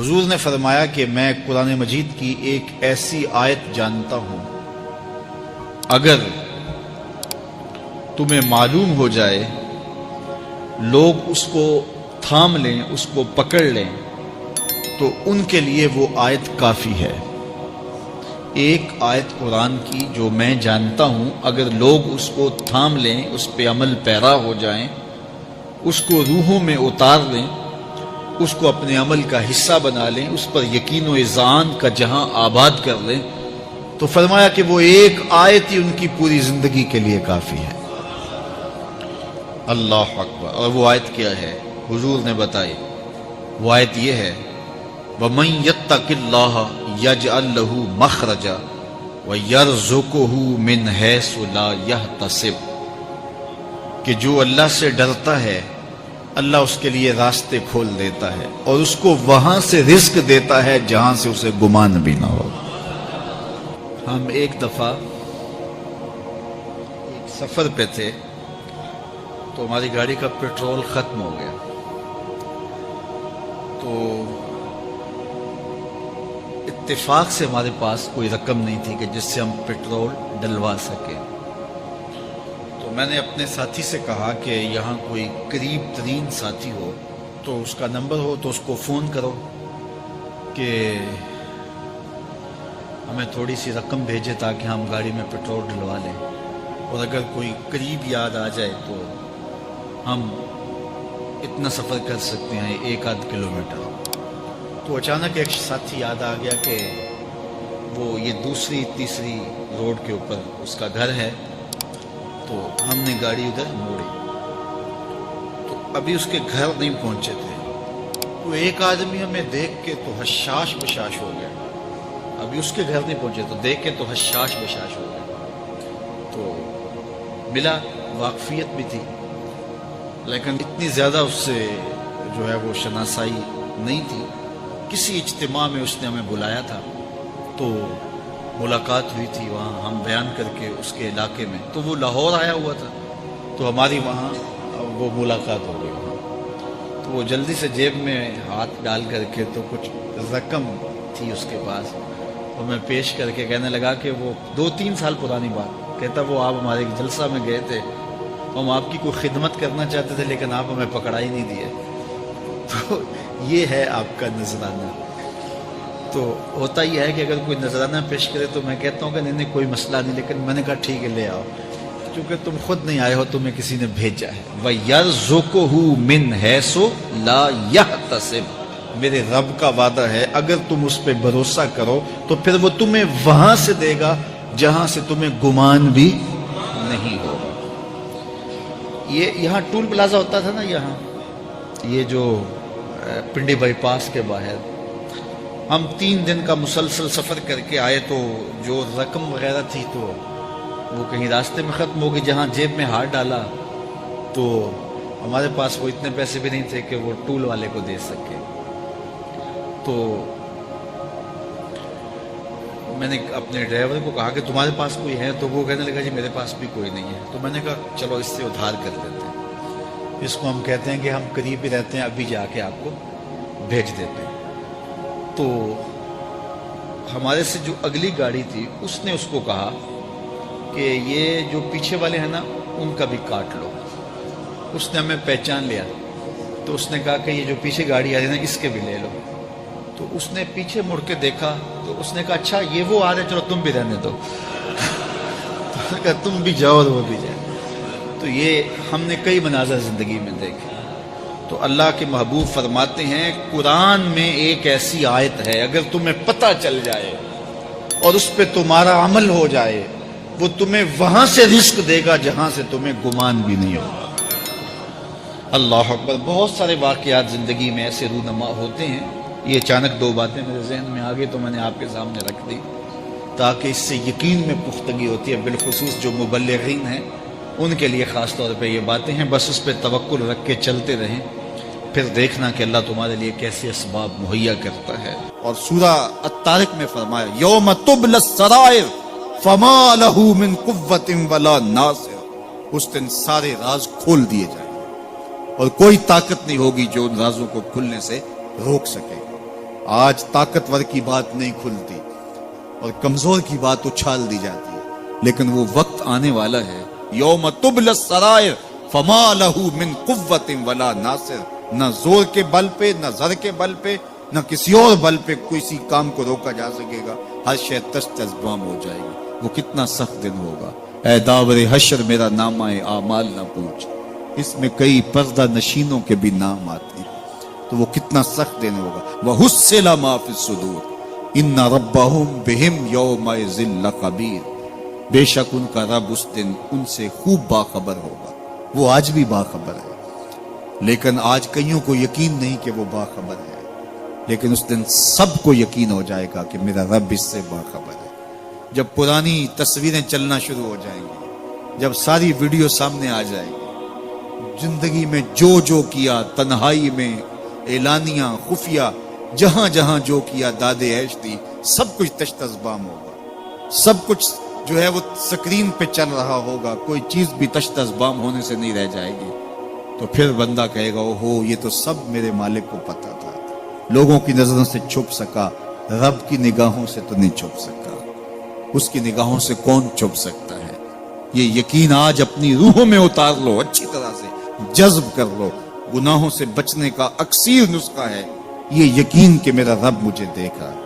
حضور نے فرمایا کہ میں قرآن مجید کی ایک ایسی آیت جانتا ہوں، اگر تمہیں معلوم ہو جائے، لوگ اس کو تھام لیں، اس کو پکڑ لیں، تو ان کے لیے وہ آیت کافی ہے۔ ایک آیت قرآن کی جو میں جانتا ہوں، اگر لوگ اس کو تھام لیں، اس پہ عمل پیرا ہو جائیں، اس کو روحوں میں اتار لیں، اس کو اپنے عمل کا حصہ بنا لیں، اس پر یقین و اذعان کا جہاں آباد کر لیں، تو فرمایا کہ وہ ایک آیت ہی ان کی پوری زندگی کے لیے کافی ہے۔ اللہ اکبر۔ اور وہ آیت کیا ہے؟ حضور نے بتائی، وہ آیت یہ ہے، وَمَن يَتَّقِ اللَّهَ يَجْعَل لَّهُ مَخْرَجًا وَيَرْزُقْهُ مِنْ حَيْثُ لَا يَحْتَسِبُ، کہ جو اللہ سے ڈرتا ہے اللہ اس کے لیے راستے کھول دیتا ہے اور اس کو وہاں سے رزق دیتا ہے جہاں سے اسے گمان بھی نہ ہو۔ ہم ایک دفعہ ایک سفر پہ تھے تو ہماری گاڑی کا پیٹرول ختم ہو گیا، تو اتفاق سے ہمارے پاس کوئی رقم نہیں تھی کہ جس سے ہم پیٹرول ڈلوا سکیں۔ تو میں نے اپنے ساتھی سے کہا کہ یہاں کوئی قریب ترین ساتھی ہو تو اس کا نمبر ہو تو اس کو فون کرو کہ ہمیں تھوڑی سی رقم بھیجے تاکہ ہم گاڑی میں پیٹرول ڈلوا لیں، اور اگر کوئی قریب یاد آ جائے تو ہم اتنا سفر کر سکتے ہیں، 1-8 کلومیٹر۔ تو اچانک ایک ساتھی یاد آ گیا کہ وہ یہ دوسری تیسری روڈ کے اوپر اس کا گھر ہے، تو ہم نے گاڑی ادھر موڑی، تو ابھی اس کے گھر نہیں پہنچے تھے، تو ایک آدمی ہمیں دیکھ کے تو حشاش بشاش ہو گیا، ابھی اس کے گھر نہیں پہنچے تو دیکھ کے تو حشاش بشاش ہو گیا۔ تو ملا، واقفیت بھی تھی، لیکن اتنی زیادہ اس سے جو ہے وہ شناسائی نہیں تھی۔ کسی اجتماع میں اس نے ہمیں بلایا تھا تو ملاقات ہوئی تھی وہاں، ہم بیان کر کے اس کے علاقے میں، تو وہ لاہور آیا ہوا تھا تو ہماری وہاں وہ ملاقات ہو گئی وہاں۔ تو وہ جلدی سے جیب میں ہاتھ ڈال کر کے تو کچھ رقم تھی اس کے پاس، تو میں پیش کر کے کہنے لگا کہ وہ 2-3 سال پرانی بات، کہتا وہ آپ ہمارے جلسہ میں گئے تھے، ہم آپ کی کوئی خدمت کرنا چاہتے تھے لیکن آپ ہمیں پکڑا ہی نہیں دیے۔ تو یہ ہے آپ کا نذرانہ۔ تو ہوتا یہ ہے کہ اگر کوئی نذرانہ پیش کرے تو میں کہتا ہوں کہ نہیں کوئی مسئلہ نہیں، لیکن میں نے کہا ٹھیک ہے لے آؤ، کیونکہ تم خود نہیں آئے ہو، تمہیں کسی نے بھیجا ہے۔ وَيَرْزُقُهُ مِنْ حَيْثُ لَا يَحْتَسِبُ، میرے رب کا وعدہ ہے اگر تم اس پہ بھروسہ کرو تو پھر وہ تمہیں وہاں سے دے گا جہاں سے تمہیں گمان بھی نہیں ہوگا۔ یہ یہاں ٹول پلازا ہوتا تھا نا، یہاں یہ جو پنڈی بائی پاس کے باہر، ہم 3 دن کا مسلسل سفر کر کے آئے، تو جو رقم وغیرہ تھی تو وہ کہیں راستے میں ختم ہو گئی، جہاں جیب میں ہاتھ ڈالا تو ہمارے پاس وہ اتنے پیسے بھی نہیں تھے کہ وہ ٹول والے کو دے سکے۔ تو میں نے اپنے ڈرائیور کو کہا کہ تمہارے پاس کوئی ہے، تو وہ کہنے لگا جی میرے پاس بھی کوئی نہیں ہے۔ تو میں نے کہا چلو اس سے ادھار کر لیتے ہیں، اس کو ہم کہتے ہیں کہ ہم قریب ہی رہتے ہیں، ابھی جا کے آپ کو بھیج دیتے ہیں۔ تو ہمارے سے جو اگلی گاڑی تھی اس نے اس کو کہا کہ یہ جو پیچھے والے ہیں نا ان کا بھی کاٹ لو۔ اس نے ہمیں پہچان لیا، تو اس نے کہا کہ یہ جو پیچھے گاڑی آ رہی ہے نا اس کے بھی لے لو۔ تو اس نے پیچھے مڑ کے دیکھا تو اس نے کہا اچھا یہ وہ آ رہے، چلو تم بھی رہنے دو۔ تو کہا تم بھی جاؤ اور وہ بھی جائے۔ تو یہ ہم نے کئی مناظر زندگی میں دیکھے۔ تو اللہ کے محبوب فرماتے ہیں قرآن میں ایک ایسی آیت ہے، اگر تمہیں پتہ چل جائے اور اس پہ تمہارا عمل ہو جائے، وہ تمہیں وہاں سے رزق دے گا جہاں سے تمہیں گمان بھی نہیں ہوگا۔ اللہ اکبر۔ بہت سارے واقعات زندگی میں ایسے رونما ہوتے ہیں۔ یہ اچانک 2 باتیں میرے ذہن میں آ گئی تو میں نے آپ کے سامنے رکھ دی تاکہ اس سے یقین میں پختگی ہوتی ہے، بالخصوص جو مبلغین ہیں ان کے لیے خاص طور پہ یہ باتیں ہیں۔ بس اس پہ توکل رکھ کے چلتے رہیں، پھر دیکھنا کہ اللہ تمہارے لیے کیسے اسباب مہیا کرتا ہے۔ اور سورہ الطارق میں فرمایا یوم تبلی السرائر فما لہ من قوت ولا ناصر، اس دن سارے راز کھول دیے جائیں اور کوئی طاقت نہیں ہوگی جو ان رازوں کو کھلنے سے روک سکے۔ آج طاقتور کی بات نہیں کھلتی اور کمزور کی بات اچھال دی جاتی ہے، لیکن وہ وقت آنے والا ہے یوم تبل السرائر فما لہ من قوت ولا ناصر، نہ زور کے بل پہ، نہ زر کے بل پہ، نہ کسی اور بل پہ کسی کام کو روکا جا سکے گا، ہر شے تش تش بام ہو جائے گی۔ وہ کتنا سخت دن ہوگا، اے داور حشر میرا نامہ اعمال نہ پوچھ، اس میں کئی پردہ نشینوں کے بھی نام آتے ہیں، تو وہ کتنا سخت دن ہوگا۔ وَحُصِّلَ مَا فِي الصُّدُورِ إِنَّ رَبَّهُمْ بِهِمْ يَوْمَئِذٍ لَخَبِيرٌ، بے شک ان کا رب اس دن ان سے خوب باخبر ہوگا۔ وہ آج بھی باخبر ہے، لیکن آج کئیوں کو یقین نہیں کہ وہ باخبر ہے، لیکن اس دن سب کو یقین ہو جائے گا کہ میرا رب اس سے باخبر ہے۔ جب پرانی تصویریں چلنا شروع ہو جائیں گی، جب ساری ویڈیو سامنے آ جائے گی، زندگی میں جو کیا، تنہائی میں، اعلانیہ، خفیہ، جہاں جہاں جو کیا، داد عیش دی، سب کچھ تش تش بام ہوگا، سب کچھ جو ہے وہ سکرین پہ چل رہا ہوگا، کوئی چیز بھی تش تش بام ہونے سے نہیں رہ جائے گی، تو پھر بندہ کہے گا اوہو یہ تو سب میرے مالک کو پتا تھا، لوگوں کی نظروں سے چھپ سکا، رب کی نگاہوں سے تو نہیں چھپ سکا، اس کی نگاہوں سے کون چھپ سکتا ہے؟ یہ یقین آج اپنی روحوں میں اتار لو، اچھی طرح سے جذب کر لو۔ گناہوں سے بچنے کا اکثیر نسخہ ہے یہ یقین کہ میرا رب مجھے دیکھ رہا ہے۔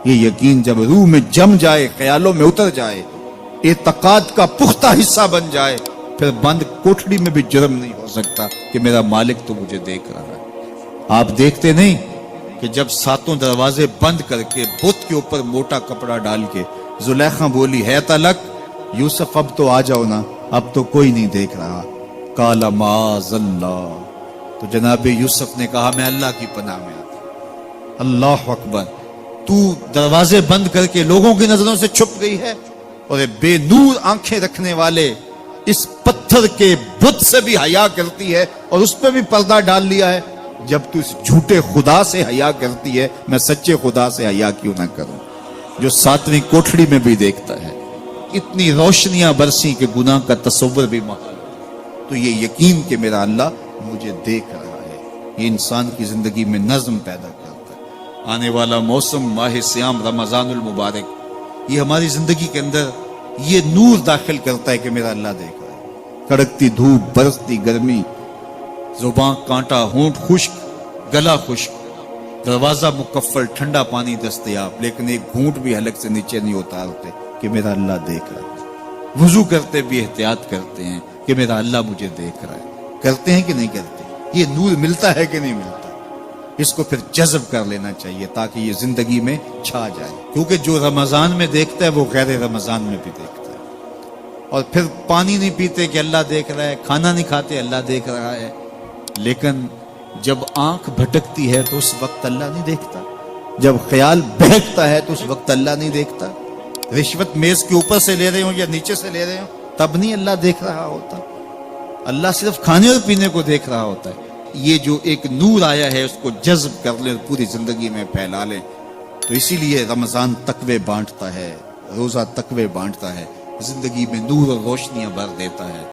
یہ یقین جب روح میں جم جائے، خیالوں میں اتر جائے، اعتقاد کا پختہ حصہ بن جائے، پھر بند کوٹھڑی میں بھی جرم نہیں ہو سکتا کہ میرا مالک تو مجھے دیکھ رہا ہے۔ آپ دیکھتے نہیں کہ جب ساتوں دروازے بند کر کے بت کے اوپر موٹا کپڑا ڈال کے زلیخا بولی ہے تلک یوسف اب تو آ جاؤ نا، اب تو کوئی نہیں دیکھ رہا، قال معاذ اللہ، تو جناب یوسف نے کہا میں اللہ کی پناہ میں آتا ہوں۔ اللہ اکبر، تو دروازے بند کر کے لوگوں کی نظروں سے چھپ گئی ہے، اور بے نور آنکھیں رکھنے والے اس پتھر کے بت سے بھی حیا کرتی ہے اور اس پہ بھی پردہ ڈال لیا ہے۔ جب تو اس جھوٹے خدا سے حیا کرتی ہے، میں سچے خدا سے حیا کیوں نہ کروں جو ساتویں کوٹھڑی میں بھی دیکھتا ہے۔ اتنی روشنیاں برسی کہ گناہ کا تصور بھی محال ہے، تو یہ یقین کہ میرا اللہ مجھے دیکھ رہا ہے، یہ انسان کی زندگی میں نظم پیدا کرتا ہے۔ آنے والا موسم ماہ سیام رمضان المبارک، یہ ہماری زندگی کے اندر یہ نور داخل کرتا ہے کہ میرا اللہ دیکھ رہا ہے۔ کڑکتی دھوپ، برستی گرمی، زباں کانٹا، ہونٹ خشک، گلا خشک، دروازہ مکفل، ٹھنڈا پانی دستیاب، لیکن ایک گھونٹ بھی حلق سے نیچے نہیں اتارتے کہ میرا اللہ دیکھ رہا ہے۔ وضو کرتے بھی احتیاط کرتے ہیں کہ میرا اللہ مجھے دیکھ رہا ہے۔ کرتے ہیں کہ نہیں کرتے؟ یہ نور ملتا ہے کہ نہیں ملتا؟ اس کو پھر جذب کر لینا چاہیے تاکہ یہ زندگی میں چھا جائے، کیونکہ جو رمضان میں دیکھتا ہے وہ غیر رمضان میں بھی دیکھتا ہے۔ اور پھر پانی نہیں پیتے کہ اللہ دیکھ رہا ہے، کھانا نہیں کھاتے اللہ دیکھ رہا ہے، لیکن جب آنکھ بھٹکتی ہے تو اس وقت اللہ نہیں دیکھتا، جب خیال بہکتا ہے تو اس وقت اللہ نہیں دیکھتا، رشوت میز کے اوپر سے لے رہے ہوں یا نیچے سے لے رہے ہوں تب نہیں اللہ دیکھ رہا ہوتا، اللہ صرف کھانے اور پینے کو دیکھ رہا ہوتا ہے۔ یہ جو ایک نور آیا ہے اس کو جذب کر لیں، پوری زندگی میں پھیلا لیں۔ تو اسی لیے رمضان تقوی بانٹتا ہے، روزہ تقوی بانٹتا ہے، زندگی میں نور اور روشنیاں بھر دیتا ہے۔